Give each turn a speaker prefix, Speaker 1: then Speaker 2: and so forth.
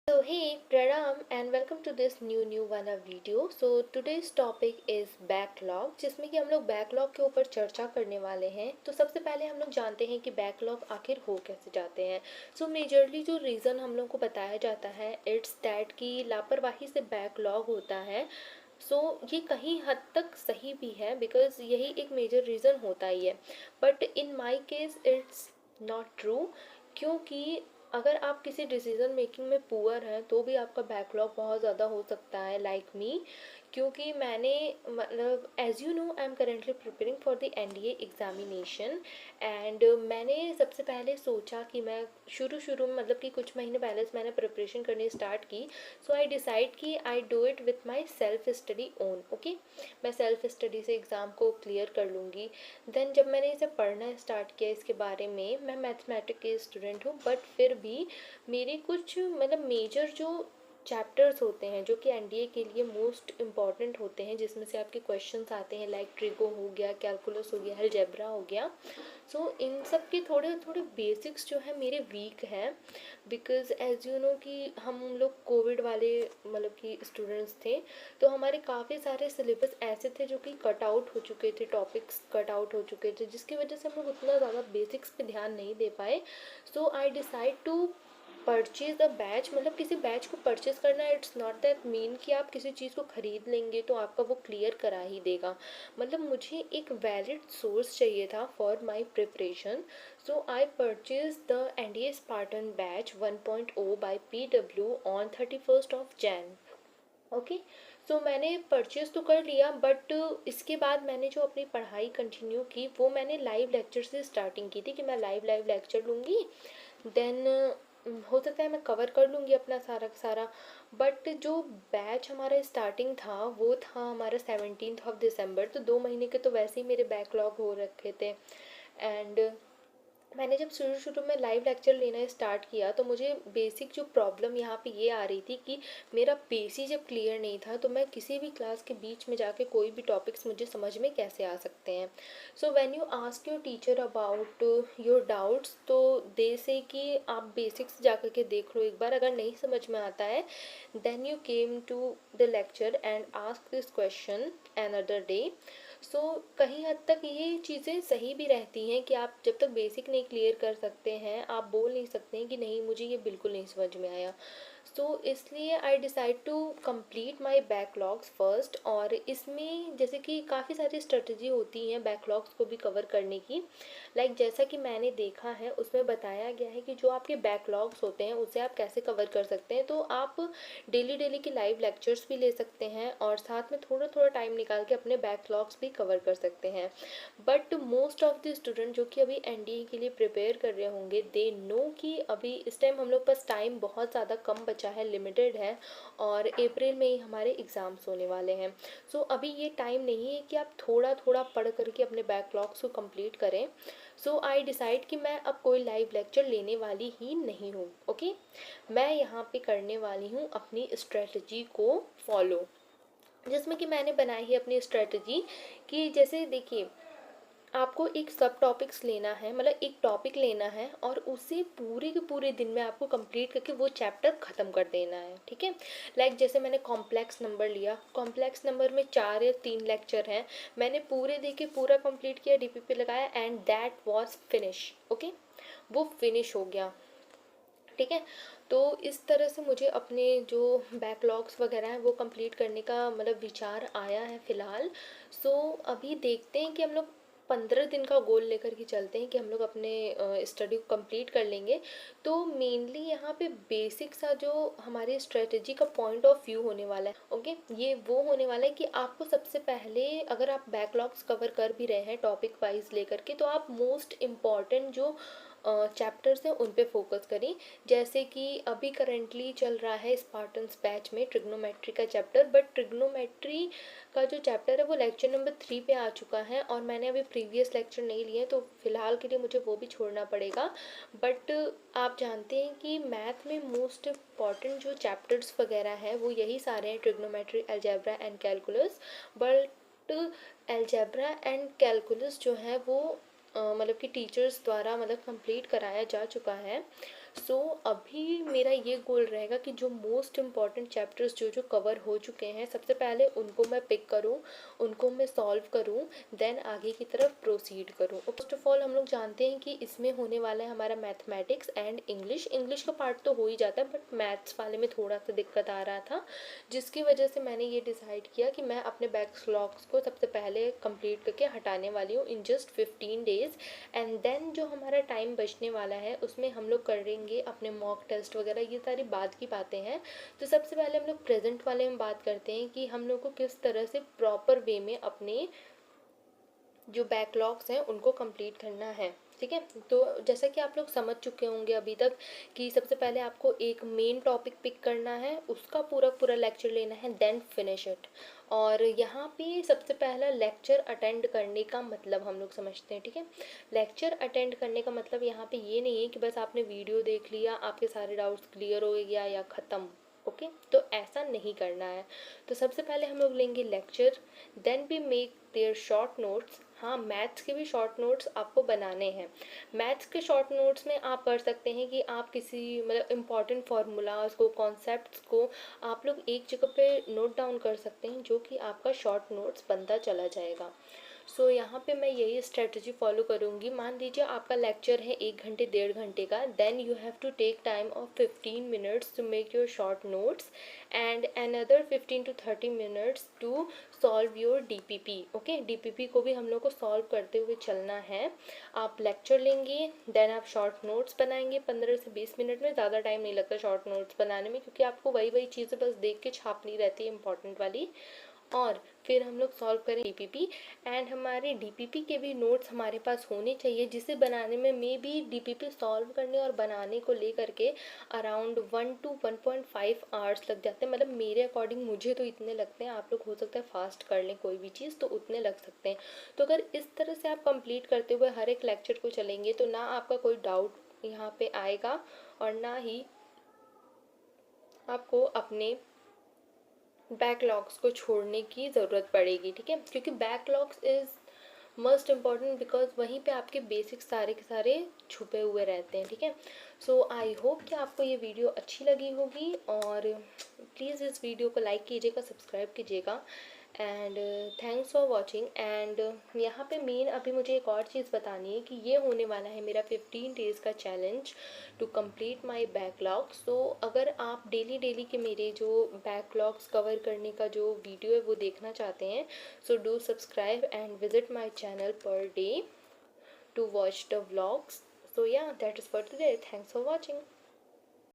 Speaker 1: So hey, Pranam and welcome to this new वाला video. So today's topic is backlog, जिसमें कि हम लोग बैकलॉग के ऊपर चर्चा करने वाले हैं। तो सबसे पहले हम लोग जानते हैं कि बैकलॉग आखिर हो कैसे जाते हैं। सो मेजरली जो रीज़न हम लोग को बताया जाता है इट्स दैट कि लापरवाही से बैकलॉग होता है। सो ये कहीं हद तक सही भी है बिकॉज यही एक मेजर रीज़न होता ही है, but in my case it's not true. क्योंकि अगर आप किसी डिसीजन मेकिंग में पुअर हैं तो भी आपका बैकलॉग बहुत ज़्यादा हो सकता है, लाइक मी। क्योंकि मैंने मतलब as you know I am currently preparing for the NDA examination and मैंने सबसे पहले सोचा कि मैं शुरू में मतलब कि कुछ महीने पहले से मैंने प्रिपरेशन करनी स्टार्ट की। सो आई डिसाइड कि I do it with my self study own. Okay, मैं सेल्फ स्टडी से एग्ज़ाम को क्लियर कर लूँगी। देन जब मैंने इसे पढ़ना स्टार्ट किया इसके बारे में, मैं मैथमेटिक्स की स्टूडेंट हूँ बट फिर भी मेरे कुछ मतलब मेजर जो चैप्टर्स होते हैं जो कि एनडीए के लिए मोस्ट इम्पॉर्टेंट होते हैं, जिसमें से आपके क्वेश्चंस आते हैं लाइक ट्रिगो हो गया, कैलकुलस हो गया, अलजेब्रा हो गया। सो इन सब के थोड़े थोड़े बेसिक्स जो है मेरे वीक हैं बिकॉज एज यू नो कि हम लोग कोविड वाले मतलब कि स्टूडेंट्स थे। तो हमारे काफ़ी सारे सिलेबस ऐसे थे जो कि कट आउट हो चुके थे, टॉपिक्स कट आउट हो चुके थे, जिसकी वजह से हम लोग उतना ज़्यादा बेसिक्स पे ध्यान नहीं दे पाए। So I decide to purchase a batch. मतलब किसी बैच को परचेज करना इट्स नॉट दैट मीन कि आप किसी चीज़ को ख़रीद लेंगे तो आपका वो क्लियर करा ही देगा। मतलब मुझे एक वैलिड सोर्स चाहिए था for my preparation. So I purchase the NDA Spartan batch 1.0 by PW on 31 Jan। Okay, so मैंने परचेज़ तो कर लिया बट इसके बाद मैंने जो अपनी पढ़ाई कंटिन्यू की वो मैंने लाइव लेक्चर से स्टार्टिंग की थी कि मैं लाइव लाइव लेक्चर लूँगी। देन हो सकता है मैं कवर कर लूँगी अपना सारा का सारा। बट जो बैच हमारा स्टार्टिंग था वो था हमारा 17 December, तो 2 महीने के तो वैसे ही मेरे बैकलॉग हो रखे थे। एंड मैंने जब शुरू में लाइव लेक्चर लेना स्टार्ट किया तो मुझे बेसिक जो प्रॉब्लम यहाँ पे ये आ रही थी कि मेरा बेसिक जब क्लियर नहीं था तो मैं किसी भी क्लास के बीच में जाके कोई भी टॉपिक्स मुझे समझ में कैसे आ सकते हैं। So when you ask your teacher about your doubts तो दे से कि आप बेसिक्स जा कर के देख लो एक बार, अगर नहीं समझ में आता है then you came to the lecture and ask this question another day. So कहीं हद तक ये चीज़ें सही भी रहती हैं कि आप जब तक बेसिक नहीं क्लियर कर सकते हैं आप बोल नहीं सकते हैं कि नहीं मुझे ये बिल्कुल नहीं समझ में आया। सो इसलिए I decide to complete my backlogs first. और इसमें जैसे कि काफ़ी सारी स्ट्रेटजी होती हैं बैकलॉग्स को भी कवर करने की। जैसा कि मैंने देखा है उसमें बताया गया है कि जो आपके बैकलॉग्स होते हैं उसे आप कैसे कवर कर सकते हैं। तो आप डेली डेली के लाइव लेक्चर्स भी ले सकते हैं और साथ में थोड़ा थोड़ा टाइम निकाल के अपने बैकलॉग्स भी कवर कर सकते हैं। But most of the student जो कि अभी एनडीए के लिए प्रिपेयर कर रहे होंगे दे नो कि अभी इस टाइम हम लोग पास टाइम बहुत ज़्यादा कम बचा है, लिमिटेड है, और अप्रैल में ही हमारे एग्ज़ाम्स होने वाले हैं। सो अभी ये टाइम नहीं है कि आप थोड़ा थोड़ा पढ़ करके अपने बैकलॉग्स को कंप्लीट करें। सो आई डिसाइड कि मैं अब कोई लाइव लेक्चर लेने वाली ही नहीं हूँ। ओके, मैं यहाँ पे करने वाली हूँ अपनी स्ट्रेटजी को फॉलो, जिसमें कि मैंने बनाई है अपनी स्ट्रेटजी कि जैसे देखिए आपको एक सब टॉपिक्स लेना है, मतलब एक टॉपिक लेना है और उसे पूरे के पूरे दिन में आपको कंप्लीट करके वो चैप्टर ख़त्म कर देना है। ठीक है, जैसे मैंने कॉम्प्लेक्स नंबर लिया, कॉम्प्लेक्स नंबर में 4 या 3 लेक्चर हैं, मैंने पूरे दे के पूरा कंप्लीट किया, डीपीपी लगाया and that was finish. Okay, वो फिनिश हो गया। ठीक है, तो इस तरह से मुझे अपने जो बैकलॉग्स वगैरह हैं वो कंप्लीट करने का मतलब विचार आया है फ़िलहाल। सो अभी देखते हैं कि हम लोग 15 दिन का गोल लेकर के चलते हैं कि हम लोग अपने स्टडी को कंप्लीट कर लेंगे। तो मेनली यहाँ पे बेसिक सा जो हमारी स्ट्रेटजी का पॉइंट ऑफ व्यू होने वाला है, ओके, ये वो होने वाला है कि आपको सबसे पहले अगर आप बैकलॉग्स कवर कर भी रहे हैं टॉपिक वाइज लेकर के तो आप मोस्ट इम्पॉर्टेंट जो चैप्टर्स हैं उन पे फोकस करें। जैसे कि अभी करेंटली चल रहा है स्पार्टन्स बैच में ट्रिग्नोमेट्री का चैप्टर, बट ट्रिग्नोमेट्री का जो चैप्टर है वो लेक्चर नंबर 3 पे आ चुका है और मैंने अभी प्रीवियस लेक्चर नहीं लिए तो फ़िलहाल के लिए मुझे वो भी छोड़ना पड़ेगा। बट आप जानते हैं कि मैथ में मोस्ट इम्पॉर्टेंट जो चैप्टर्स वगैरह हैं वो यही सारे हैं, trigonometry, algebra and calculus. But algebra and calculus जो है वो मतलब कि टीचर्स द्वारा मतलब कंप्लीट कराया जा चुका है। सो अभी मेरा ये गोल रहेगा कि जो मोस्ट इम्पॉर्टेंट चैप्टर्स जो जो कवर हो चुके हैं सबसे पहले उनको मैं पिक करूँ, उनको मैं सॉल्व करूँ, देन आगे की तरफ प्रोसीड करूँ। फर्स्ट ऑफ ऑल हम लोग जानते हैं कि इसमें होने वाला है हमारा मैथमेटिक्स एंड इंग्लिश। इंग्लिश का पार्ट तो हो ही जाता है बट मैथ्स वाले में थोड़ा सा दिक्कत आ रहा था, जिसकी वजह से मैंने ये डिसाइड किया कि मैं अपने बैकलॉग्स को सबसे पहले कंप्लीट करके हटाने वाली हूँ in just 15 days. And then जो हमारा टाइम बचने वाला है उसमें हम लोग करेंगे अपने मॉक टेस्ट वगैरह, ये सारी बात की बातें हैं। तो सबसे पहले हम लोग प्रेजेंट वाले में बात करते हैं कि हम लोग को किस तरह से प्रॉपर वे में अपने जो बैकलॉग्स हैं उनको कंप्लीट करना है। ठीक है, तो जैसा कि आप लोग समझ चुके होंगे अभी तक कि सबसे पहले आपको एक मेन टॉपिक पिक करना है, उसका पूरा पूरा लेक्चर लेना है, देन फिनिश इट। और यहाँ पे सबसे पहला लेक्चर अटेंड करने का मतलब हम लोग समझते हैं। ठीक है, लेक्चर अटेंड करने का मतलब यहाँ पे ये नहीं है कि बस आपने वीडियो देख लिया, आपके सारे डाउट्स क्लियर हो गया या ख़त्म। ओके, तो ऐसा नहीं करना है। तो सबसे पहले हम लोग लेंगे lecture, then we make their short notes. हाँ, मैथ्स के भी शॉर्ट नोट्स आपको बनाने हैं। मैथ्स के शॉर्ट नोट्स में आप कर सकते हैं कि आप किसी मतलब इम्पॉर्टेंट फार्मूलाज को, कॉन्सेप्ट्स को आप लोग एक जगह पे नोट डाउन कर सकते हैं, जो कि आपका शॉर्ट नोट्स बनता चला जाएगा। सो यहाँ पे मैं यही स्ट्रेटजी फॉलो करूँगी। मान लीजिए आपका लेक्चर है 1 घंटे 1.5 घंटे का, then you have to take time of 15 minutes to make your short notes and another 15 to 30 minutes to solve your DPP. Okay, DPP को भी हम लोग को सॉल्व करते हुए चलना है। आप लेक्चर लेंगे, देन आप शॉर्ट नोट्स बनाएंगे 15 से 20 मिनट में। ज़्यादा टाइम नहीं लगता शॉर्ट नोट्स बनाने में, क्योंकि आपको वही वही चीज़ें बस देख के छापनी रहती है इंपॉर्टेंट वाली। और फिर हम लोग सॉल्व करें डीपीपी, एंड हमारे डीपीपी के भी नोट्स हमारे पास होने चाहिए, जिसे बनाने में मे बी डीपीपी सॉल्व करने और बनाने को लेकर के अराउंड 1 to 1.5 आवर्स लग जाते हैं। मतलब मेरे अकॉर्डिंग मुझे तो इतने लगते हैं, आप लोग हो सकता है फास्ट कर लें कोई भी चीज़, तो उतने लग सकते हैं। तो अगर इस तरह से आप कंप्लीट करते हुए हर एक लेक्चर को चलेंगे तो ना आपका कोई डाउट यहाँ पे आएगा और ना ही आपको अपने बैकलॉग्स को छोड़ने की ज़रूरत पड़ेगी। ठीक है, क्योंकि backlogs is most important because वहीं पे आपके बेसिक्स सारे के सारे छुपे हुए रहते हैं। ठीक है, सो आई होप कि आपको ये वीडियो अच्छी लगी होगी, और प्लीज़ इस वीडियो को लाइक कीजिएगा, सब्सक्राइब कीजिएगा, and thanks for watching. And यहाँ पे मेन अभी मुझे एक और चीज़ बतानी है कि ये होने वाला है मेरा 15 डेज़ का challenge to complete my backlog. So अगर आप डेली डेली के मेरे जो बैकलॉग्स कवर करने का जो वीडियो है वो देखना चाहते हैं, so do subscribe and visit my channel per day to watch the vlogs. So yeah, that is for today. Thanks for watching.